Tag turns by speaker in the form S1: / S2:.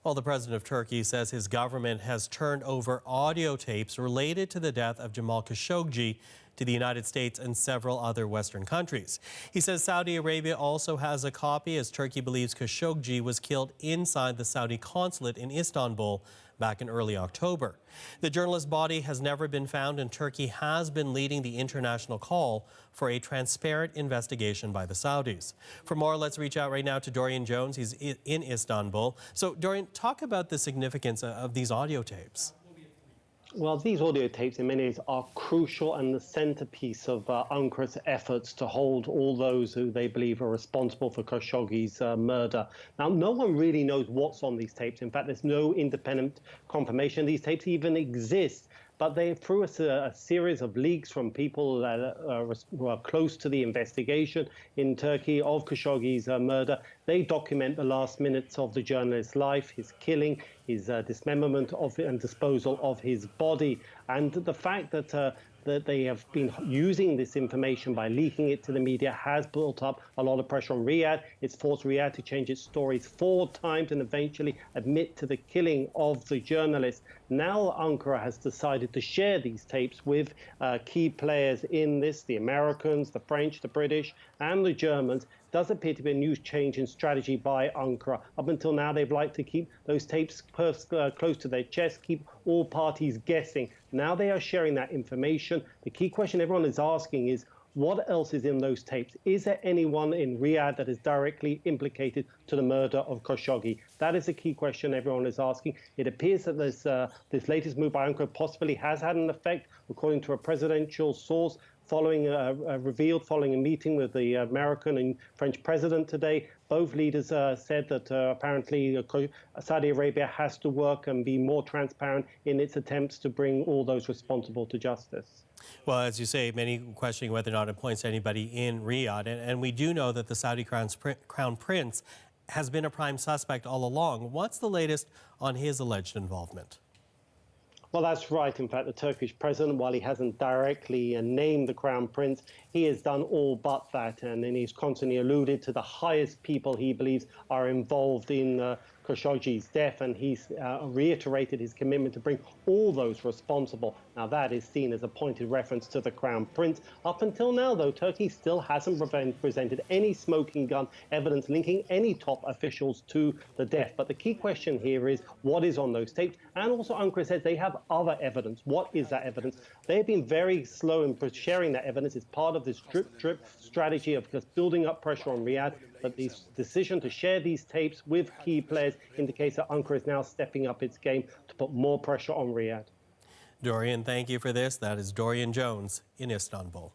S1: Well, the president of Turkey says his government has turned over audio tapes related to the death of Jamal Khashoggi to the United States and several other Western countries. He says Saudi Arabia also has a copy, as Turkey believes Khashoggi was killed inside the Saudi consulate in Istanbul back in early October. The journalist's body has never been found, and Turkey has been leading the international call for a transparent investigation by the Saudis. For more, let's reach out right now to Dorian Jones. He's in Istanbul. So, Dorian, talk about the significance of these audio tapes.
S2: Well, these audio tapes in many ways are crucial and the centerpiece of Ankara's efforts to hold all those who they believe are responsible for Khashoggi's murder. Now, no one really knows what's on these tapes. In fact, there's no independent confirmation these tapes even exist. But they, through a series of leaks from people that who are close to the investigation in Turkey of Khashoggi's murder, they document the last minutes of the journalist's life, his killing, his dismemberment of and disposal of his body. And the fact that they have been using this information by leaking it to the media has built up a lot of pressure on Riyadh. It's forced Riyadh to change its stories 4 times and eventually admit to the killing of the journalist. Now Ankara has decided to share these tapes with key players in this, the Americans, the French, the British, and the Germans. Does appear to be a new change in strategy by Ankara. Up until now, they've liked to keep those tapes close to their chest, keep all parties guessing. Now they are sharing that information. The key question everyone is asking is, what else is in those tapes? Is there anyone in Riyadh that is directly implicated to the murder of Khashoggi? That is the key question everyone is asking. It appears that this latest move by Ankara possibly has had an effect, according to a presidential source, following a meeting with the American and French president today. Both leaders said that apparently Saudi Arabia has to work and be more transparent in its attempts to bring all those responsible to justice.
S1: Well, as you say, many questioning whether or not it points to anybody in Riyadh. And we do know that the Saudi Crown Prince has been a prime suspect all along. What's the latest on his alleged involvement?
S2: Well, that's right. In fact, the Turkish president, while he hasn't directly named the Crown Prince, he has done all but that. And then he's constantly alluded to the highest people he believes are involved in Khashoggi's death. And he's reiterated his commitment to bring all those responsible. Now, that is seen as a pointed reference to the Crown Prince. Up until now, though, Turkey still hasn't presented any smoking gun evidence linking any top officials to the death. But the key question here is what is on those tapes? And also, Ankara says they have other evidence. What is that evidence? They've been very slow in sharing that evidence. It's part of this drip strategy of just building up pressure on Riyadh. But the decision to share these tapes with key players indicates that Ankara is now stepping up its game to put more pressure on Riyadh.
S1: Dorian, thank you for this. That is Dorian Jones in Istanbul.